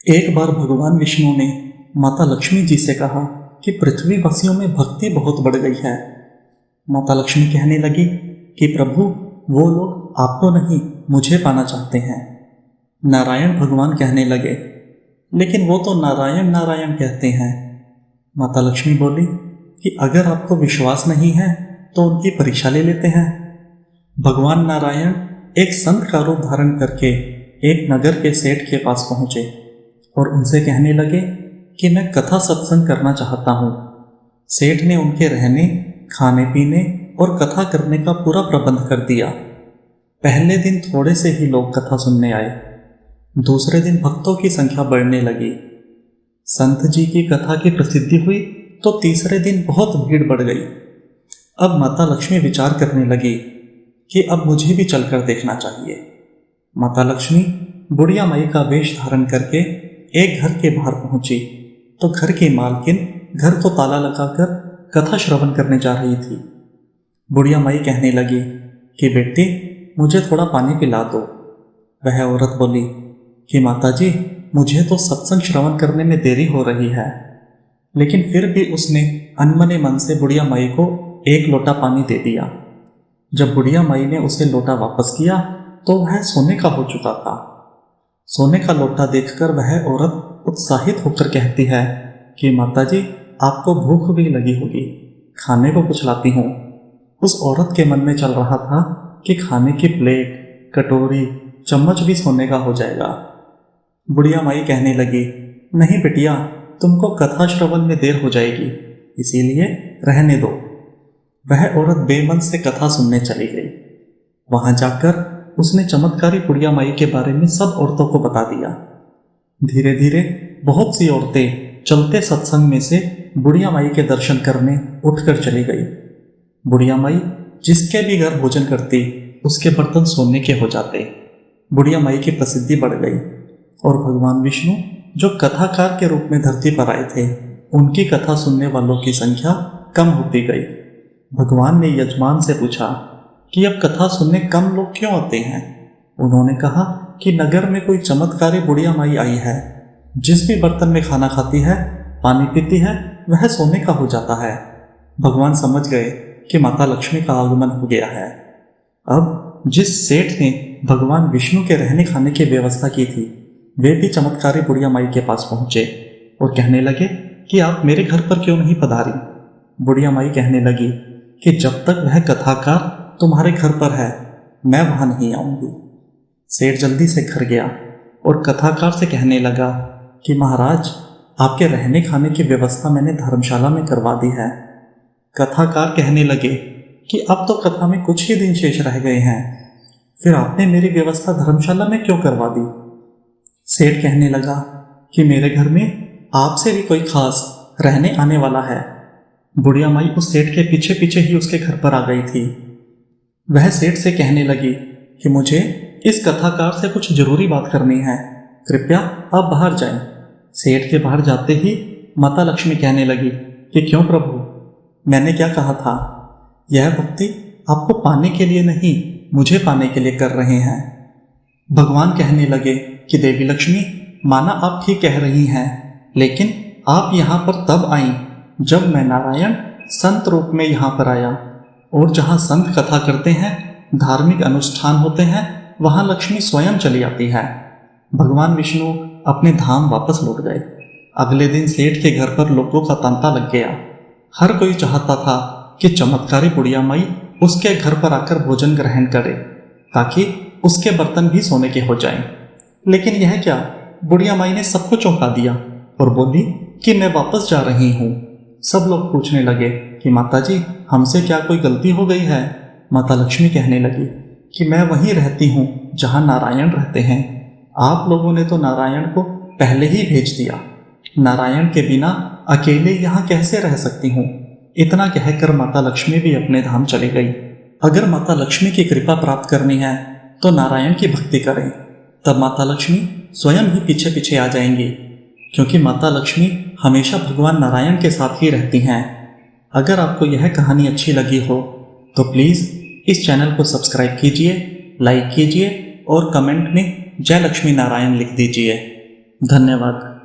एक बार भगवान विष्णु ने माता लक्ष्मी जी से कहा कि पृथ्वी वासियों में भक्ति बहुत बढ़ गई है। माता लक्ष्मी कहने लगी कि प्रभु, वो लोग आपको नहीं मुझे पाना चाहते हैं। नारायण भगवान कहने लगे, लेकिन वो तो नारायण नारायण कहते हैं। माता लक्ष्मी बोली कि अगर आपको विश्वास नहीं है तो उनकी परीक्षा ले लेते हैं। भगवान नारायण एक संत का रूप धारण करके एक नगर के सेठ के पास पहुंचे और उनसे कहने लगे कि मैं कथा सत्संग करना चाहता हूँ। सेठ ने उनके रहने, खाने पीने और कथा करने का पूरा प्रबंध कर दिया। पहले दिन थोड़े से ही लोग कथा सुनने आए। दूसरे दिन भक्तों की संख्या बढ़ने लगी। संत जी की कथा की प्रसिद्धि हुई तो तीसरे दिन बहुत भीड़ बढ़ गई। अब माता लक्ष्मी विचार करने लगी कि अब मुझे भी चलकर देखना चाहिए। माता लक्ष्मी बुढ़िया माई का वेश धारण करके एक घर के बाहर पहुंची तो घर की मालकिन घर को ताला लगाकर कथा श्रवण करने जा रही थी। बुढ़िया माई कहने लगी कि बेटी, मुझे थोड़ा पानी पिला दो। वह औरत बोली कि माताजी, मुझे तो सत्संग श्रवण करने में देरी हो रही है। लेकिन फिर भी उसने अनमने मन से बुढ़िया माई को एक लोटा पानी दे दिया। जब बुढ़िया माई ने उसे लोटा वापस किया तो वह सोने का हो चुका था। सोने का लोटा देखकर वह औरत उत्साहित होकर कहती है कि माताजी, आपको भूख भी लगी होगी, खाने को कुछ लाती हूँ। उस औरत के मन में चल रहा था कि खाने की प्लेट, कटोरी, चम्मच भी सोने का हो जाएगा। बुढ़िया माई कहने लगी, नहीं बिटिया, तुमको कथा श्रवण में देर हो जाएगी, इसीलिए रहने दो। वह औरत बेमन से कथा सुनने चली गई। वहां जाकर उसने चमत्कारी बुढ़िया माई के बारे में सब औरतों को बता दिया। धीरे धीरे बहुत सी औरतें चलते सत्संग में से बुढ़िया माई के दर्शन करने उठकर चली गई। बुढ़िया माई जिसके भी घर भोजन करती उसके बर्तन सोने के हो जाते। बुढ़िया माई की प्रसिद्धि बढ़ गई और भगवान विष्णु जो कथाकार के रूप में धरती पर आए थे, उनकी कथा सुनने वालों की संख्या कम होती गई। भगवान ने यजमान से पूछा कि अब कथा सुनने कम लोग क्यों आते हैं। उन्होंने कहा कि नगर में कोई चमत्कारी बुढ़िया माई आई है। जिस भी बर्तन में खाना खाती है, पानी पीती है, वह सोने का हो जाता है। भगवान समझ गए कि माता लक्ष्मी का आगमन हो गया है। अब जिस सेठ ने भगवान विष्णु के रहने खाने की व्यवस्था की थी, वे भी चमत्कारी बुढ़िया माई के पास पहुंचे और कहने लगे कि आप मेरे घर पर क्यों नहीं पधारी। बुढ़िया माई कहने लगी कि जब तक वह कथाकार तुम्हारे घर पर है, मैं वहां नहीं आऊंगी। सेठ जल्दी से घर गया और कथाकार से कहने लगा कि महाराज, आपके रहने खाने की व्यवस्था मैंने धर्मशाला में करवा दी है। कथाकार कहने लगे कि अब तो कथा में कुछ ही दिन शेष रह गए हैं, फिर आपने मेरी व्यवस्था धर्मशाला में क्यों करवा दी। सेठ कहने लगा कि मेरे घर में आपसे भी कोई खास रहने आने वाला है। बुढ़िया माई उस सेठ के पीछे पीछे ही उसके घर पर आ गई थी। वह सेठ से कहने लगी कि मुझे इस कथाकार से कुछ जरूरी बात करनी है, कृपया आप बाहर जाएं। सेठ के बाहर जाते ही माता लक्ष्मी कहने लगी कि क्यों प्रभु, मैंने क्या कहा था। यह भक्ति आपको पाने के लिए नहीं, मुझे पाने के लिए कर रहे हैं। भगवान कहने लगे कि देवी लक्ष्मी, माना आप ठीक कह रही हैं, लेकिन आप यहाँ पर तब आई जब मैं नारायण संत रूप में यहाँ पर आया, और जहाँ संत कथा करते हैं, धार्मिक अनुष्ठान होते हैं, वहाँ लक्ष्मी स्वयं चली आती है। भगवान विष्णु अपने धाम वापस लौट गए। अगले दिन सेठ के घर पर लोगों का तांता लग गया। हर कोई चाहता था कि चमत्कारी बुढ़िया माई उसके घर पर आकर भोजन ग्रहण करे ताकि उसके बर्तन भी सोने के हो जाएं। लेकिन यह क्या, बुढ़िया माई ने सबको चौंका दिया और बोली कि मैं वापस जा रही हूँ। सब लोग पूछने लगे कि माताजी, हमसे क्या कोई गलती हो गई है। माता लक्ष्मी कहने लगी कि मैं वहीं रहती हूँ जहाँ नारायण रहते हैं। आप लोगों ने तो नारायण को पहले ही भेज दिया। नारायण के बिना अकेले यहाँ कैसे रह सकती हूँ। इतना कहकर माता लक्ष्मी भी अपने धाम चली गई। अगर माता लक्ष्मी की कृपा प्राप्त करनी है तो नारायण की भक्ति करें, तब माता लक्ष्मी स्वयं ही पीछे पीछे आ जाएंगी, क्योंकि माता लक्ष्मी हमेशा भगवान नारायण के साथ ही रहती हैं। अगर आपको यह कहानी अच्छी लगी हो तो प्लीज़ इस चैनल को सब्सक्राइब कीजिए, लाइक कीजिए और कमेंट में जय लक्ष्मी नारायण लिख दीजिए। धन्यवाद।